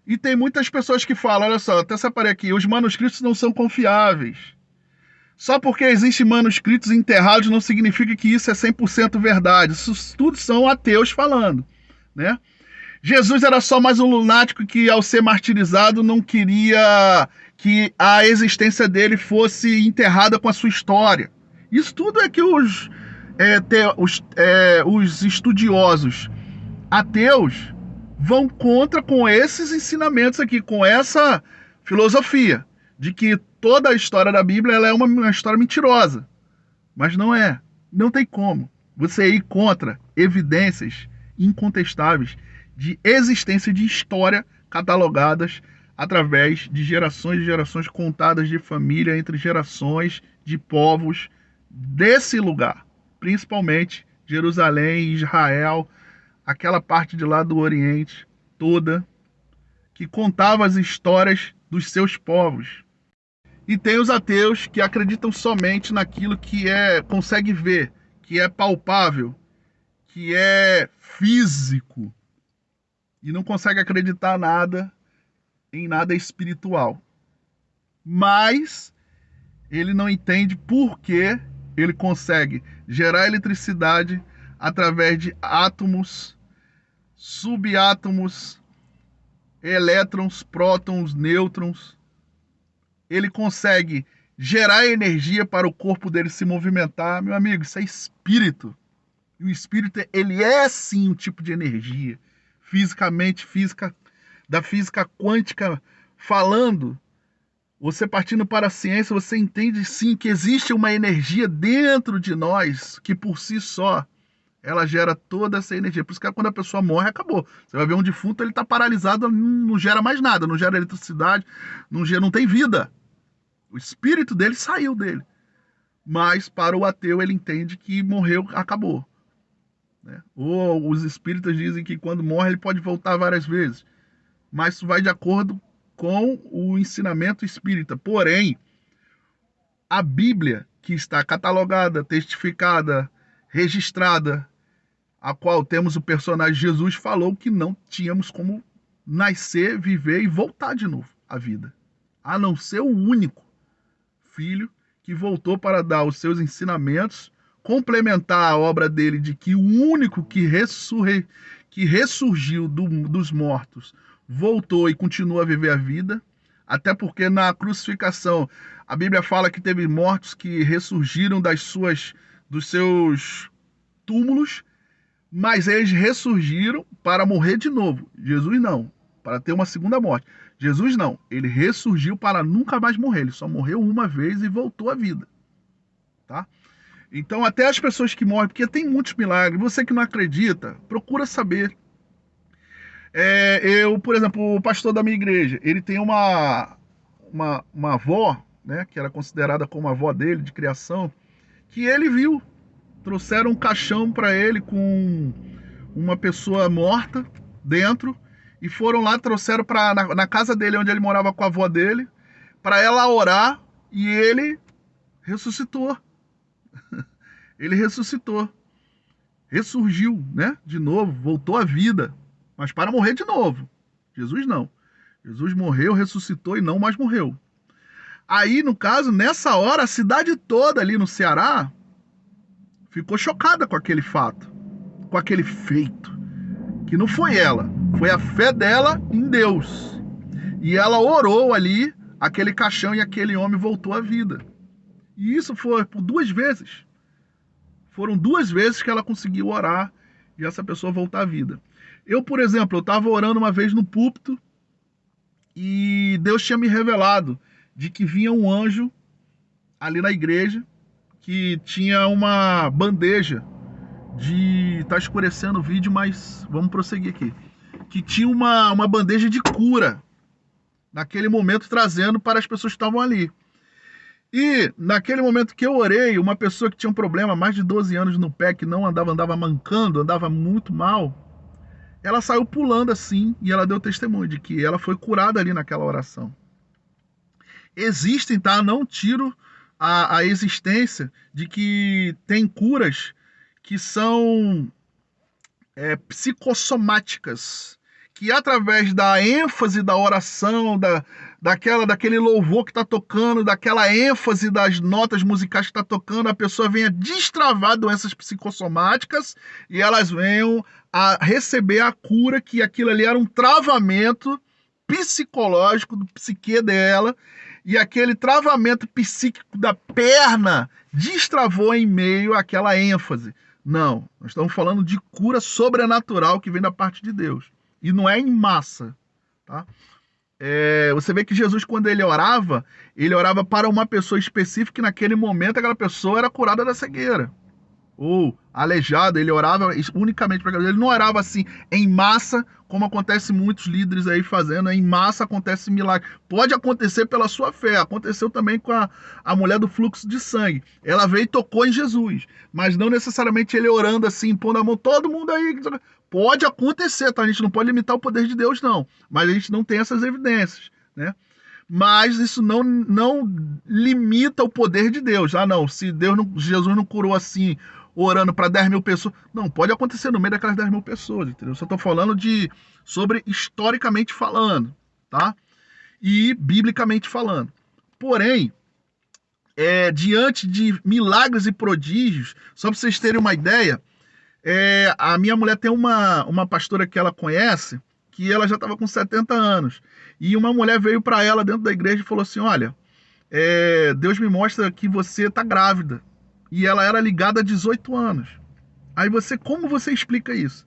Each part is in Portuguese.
E tem muitas pessoas que falam, olha só, até separei aqui, os manuscritos não são confiáveis. Só porque existem manuscritos enterrados não significa que isso é 100% verdade. Isso tudo são ateus falando, né? Jesus era só mais um lunático que, ao ser martirizado, não queria que a existência dele fosse enterrada com a sua história. Isso tudo é que os estudiosos ateus vão contra com esses ensinamentos aqui, com essa filosofia de que toda a história da Bíblia ela é uma história mentirosa. Mas não é. Não tem como você ir contra evidências incontestáveis de existência de história catalogadas através de gerações e gerações contadas de família entre gerações de povos desse lugar, principalmente Jerusalém, Israel, aquela parte de lá do Oriente toda, que contava as histórias dos seus povos. E tem os ateus que acreditam somente naquilo que consegue ver, que é palpável, que é físico, e não consegue acreditar em nada espiritual. Mas ele não entende por que ele consegue gerar eletricidade através de átomos, subátomos, elétrons, prótons, nêutrons. Ele consegue gerar energia para o corpo dele se movimentar. Meu amigo, isso é espírito. E o espírito, ele é sim um tipo de energia. Fisicamente, da física quântica falando, você partindo para a ciência, você entende sim que existe uma energia dentro de nós que por si só ela gera toda essa energia. Por isso que quando a pessoa morre, acabou. Você vai ver um defunto, ele está paralisado, não gera mais nada, não gera eletricidade, não tem vida. O espírito dele saiu dele. Mas para o ateu ele entende que morreu, acabou. Né? Ou os espíritas dizem que quando morre ele pode voltar várias vezes. Mas isso vai de acordo com o ensinamento espírita. Porém, a Bíblia, que está catalogada, testificada, registrada, a qual temos o personagem Jesus, falou que não tínhamos como nascer, viver e voltar de novo à vida. A não ser o único filho que voltou para dar os seus ensinamentos, complementar a obra dele de que o único que ressurgiu dos mortos voltou e continua a viver a vida, até porque na crucificação a Bíblia fala que teve mortos que ressurgiram dos seus túmulos, mas eles ressurgiram para morrer de novo. Jesus não, para ter uma segunda morte. Jesus não, ele ressurgiu para nunca mais morrer, ele só morreu uma vez e voltou à vida, tá? Então até as pessoas que morrem, porque tem muitos milagres, você que não acredita, procura saber. Por exemplo, o pastor da minha igreja, ele tem uma avó, né, que era considerada como a avó dele, de criação, que ele viu. Trouxeram um caixão para ele com uma pessoa morta dentro e foram lá, trouxeram na casa dele, onde ele morava com a avó dele, para ela orar e ele ressuscitou. Ele ressuscitou. Ressurgiu, né? De novo, voltou à vida, mas para morrer de novo. Jesus não. Jesus morreu, ressuscitou e não mais morreu. Aí, no caso, nessa hora, a cidade toda ali no Ceará ficou chocada com aquele fato, com aquele feito, que não foi ela, foi a fé dela em Deus. E ela orou ali, aquele caixão e aquele homem voltou à vida. E isso foi por 2 vezes. Foram 2 vezes que ela conseguiu orar e essa pessoa voltar à vida. Eu, por exemplo, eu estava orando uma vez no púlpito e Deus tinha me revelado de que vinha um anjo ali na igreja que tinha uma bandeja de... Tá escurecendo o vídeo, mas vamos prosseguir aqui. Que tinha uma bandeja de cura naquele momento, trazendo para as pessoas que estavam ali. E naquele momento que eu orei, uma pessoa que tinha um problema, mais de 12 anos no pé, que não andava mancando, andava muito mal, ela saiu pulando assim e ela deu testemunho de que ela foi curada ali naquela oração. Existem, tá? Não tiro a existência de que tem curas que são psicossomáticas, que através da ênfase da oração, daquele louvor que está tocando, daquela ênfase das notas musicais que está tocando, a pessoa venha destravar doenças psicossomáticas e elas venham a receber a cura, que aquilo ali era um travamento psicológico do psique dela, e aquele travamento psíquico da perna destravou em meio àquela ênfase. Não, nós estamos falando de cura sobrenatural que vem da parte de Deus. E não é em massa, tá? Você vê que Jesus, quando ele orava para uma pessoa específica e naquele momento aquela pessoa era curada da cegueira. Ou aleijado, ele orava unicamente para ele não orava assim em massa, como acontece muitos líderes aí fazendo, em massa acontece milagre. Pode acontecer pela sua fé, aconteceu também com a mulher do fluxo de sangue. Ela veio e tocou em Jesus, mas não necessariamente ele orando assim, pondo a mão, todo mundo aí. Pode acontecer, tá? A gente não pode limitar o poder de Deus, não, mas a gente não tem essas evidências, né? Mas isso não limita o poder de Deus. Ah, não, se Jesus não curou assim, orando para 10 mil pessoas. Não, pode acontecer no meio daquelas 10 mil pessoas, entendeu? Só estou falando sobre historicamente falando, tá? E biblicamente falando. Porém, diante de milagres e prodígios, só para vocês terem uma ideia, a minha mulher tem uma pastora que ela conhece, que ela já estava com 70 anos. E uma mulher veio para ela dentro da igreja e falou assim, olha, Deus me mostra que você está grávida. E ela era ligada há 18 anos. Aí como você explica isso?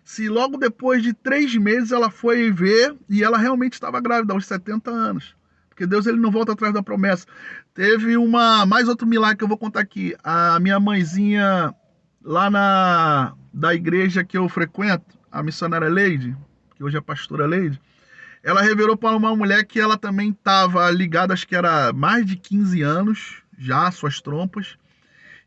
Se logo depois de 3 meses ela foi ver e ela realmente estava grávida aos 70 anos. Porque Deus ele não volta atrás da promessa. Teve mais outro milagre que eu vou contar aqui. A minha mãezinha lá da igreja que eu frequento, a missionária Leide, que hoje é a pastora Leide, ela revelou para uma mulher que ela também estava ligada, acho que era mais de 15 anos, já, suas trompas.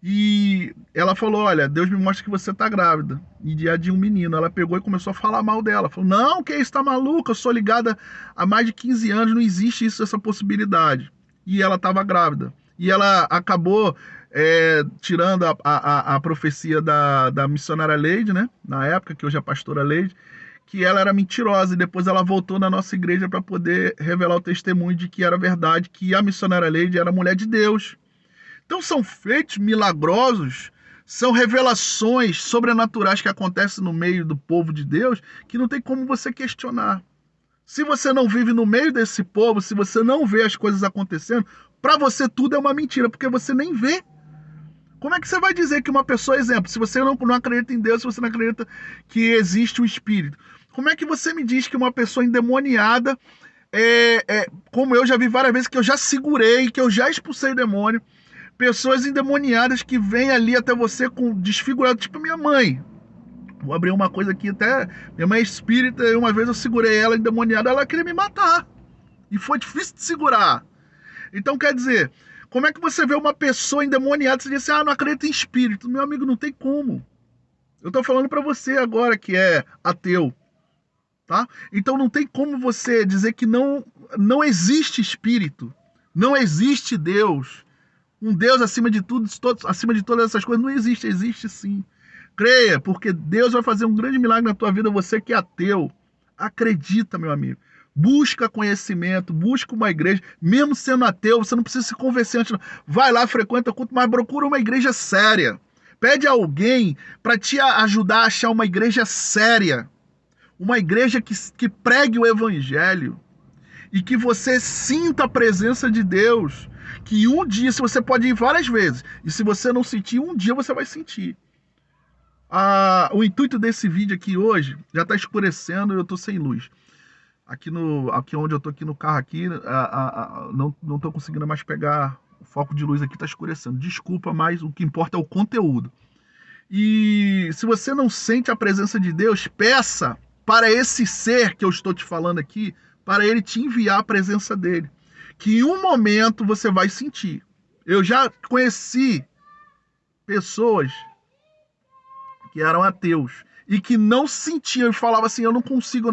E ela falou, olha, Deus me mostra que você tá grávida. E de um menino. Ela pegou e começou a falar mal dela. Falou, não, que isso, tá maluca? Eu sou ligada há mais de 15 anos, não existe essa possibilidade. E ela tava grávida. E ela acabou tirando a profecia da missionária Leide, né? Na época, que hoje é a pastora Leide, que ela era mentirosa. E depois ela voltou na nossa igreja para poder revelar o testemunho de que era verdade, que a missionária Leide era mulher de Deus. Então são feitos milagrosos, são revelações sobrenaturais que acontecem no meio do povo de Deus, que não tem como você questionar. Se você não vive no meio desse povo, se você não vê as coisas acontecendo, para você tudo é uma mentira, porque você nem vê. Como é que você vai dizer que uma pessoa, exemplo, se você não acredita em Deus, se você não acredita que existe o Espírito, como é que você me diz que uma pessoa endemoniada, como eu já vi várias vezes, que eu já segurei, que eu já expulsei demônio, pessoas endemoniadas que vêm ali até você com desfigurado, tipo minha mãe. Vou abrir uma coisa aqui até. Minha mãe é espírita, e uma vez eu segurei ela endemoniada, ela queria me matar. E foi difícil de segurar. Então, quer dizer, como é que você vê uma pessoa endemoniada e você diz assim, não acredito em espírito? Meu amigo, não tem como. Eu tô falando para você agora que é ateu. Tá? Então não tem como você dizer que não existe espírito. Não existe Deus. Um Deus acima de tudo, acima de todas essas coisas, não existe. Existe sim. Creia, porque Deus vai fazer um grande milagre na tua vida, você que é ateu. Acredita, meu amigo. Busca conhecimento, busca uma igreja. Mesmo sendo ateu, você não precisa se convencer antes. Não. Vai lá, frequenta culto, mas procura uma igreja séria. Pede a alguém para te ajudar a achar uma igreja séria. Uma igreja que pregue o evangelho. E que você sinta a presença de Deus. Que um dia, se você pode ir várias vezes, e se você não sentir, um dia você vai sentir. O intuito desse vídeo aqui hoje, já está escurecendo e eu estou sem luz. Aqui onde eu estou aqui no carro aqui, não estou conseguindo mais pegar o foco de luz aqui, está escurecendo. Desculpa, mas o que importa é o conteúdo. E se você não sente a presença de Deus, peça para esse ser que eu estou te falando aqui, para ele te enviar a presença dele. Que em um momento você vai sentir. Eu já conheci pessoas que eram ateus e que não sentiam e falavam assim, eu não consigo.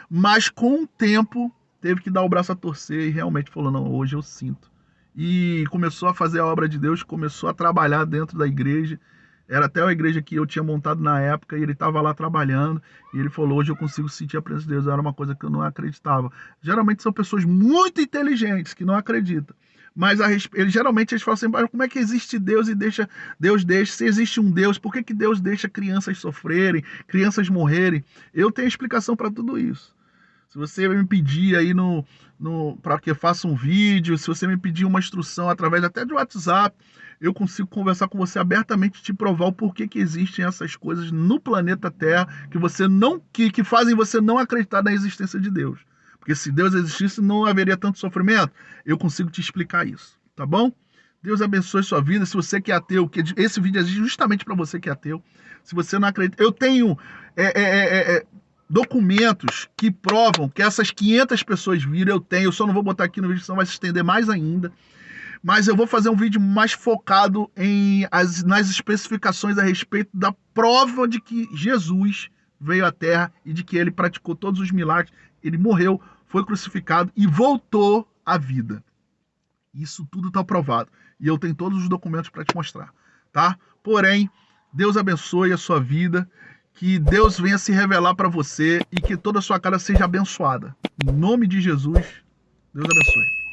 Mas com o tempo teve que dar o braço a torcer e realmente falou, não, hoje eu sinto. E começou a fazer a obra de Deus, começou a trabalhar dentro da igreja Era até a igreja que eu tinha montado na época, e ele estava lá trabalhando, e ele falou, hoje eu consigo sentir a presença de Deus. Era uma coisa que eu não acreditava. Geralmente são pessoas muito inteligentes, que não acreditam. Mas geralmente eles falam assim, como é que existe Deus e Deus deixa? Se existe um Deus, por que Deus deixa crianças sofrerem, crianças morrerem? Eu tenho explicação para tudo isso. Se você me pedir aí para que eu faça um vídeo, se você me pedir uma instrução através até do WhatsApp, eu consigo conversar com você abertamente e te provar o porquê que existem essas coisas no planeta Terra que você não que fazem você não acreditar na existência de Deus. Porque se Deus existisse, não haveria tanto sofrimento. Eu consigo te explicar isso, tá bom? Deus abençoe sua vida. Se você que é ateu, que esse vídeo é justamente para você que é ateu. Se você não acredita, eu tenho documentos que provam que essas 500 pessoas viram. Eu só não vou botar aqui no vídeo, senão vai se estender mais ainda. Mas eu vou fazer um vídeo mais focado nas especificações a respeito da prova de que Jesus veio à Terra e de que ele praticou todos os milagres. Ele morreu, foi crucificado e voltou à vida. Isso tudo está provado. E eu tenho todos os documentos para te mostrar, tá? Porém, Deus abençoe a sua vida, que Deus venha se revelar para você e que toda a sua casa seja abençoada. Em nome de Jesus, Deus abençoe.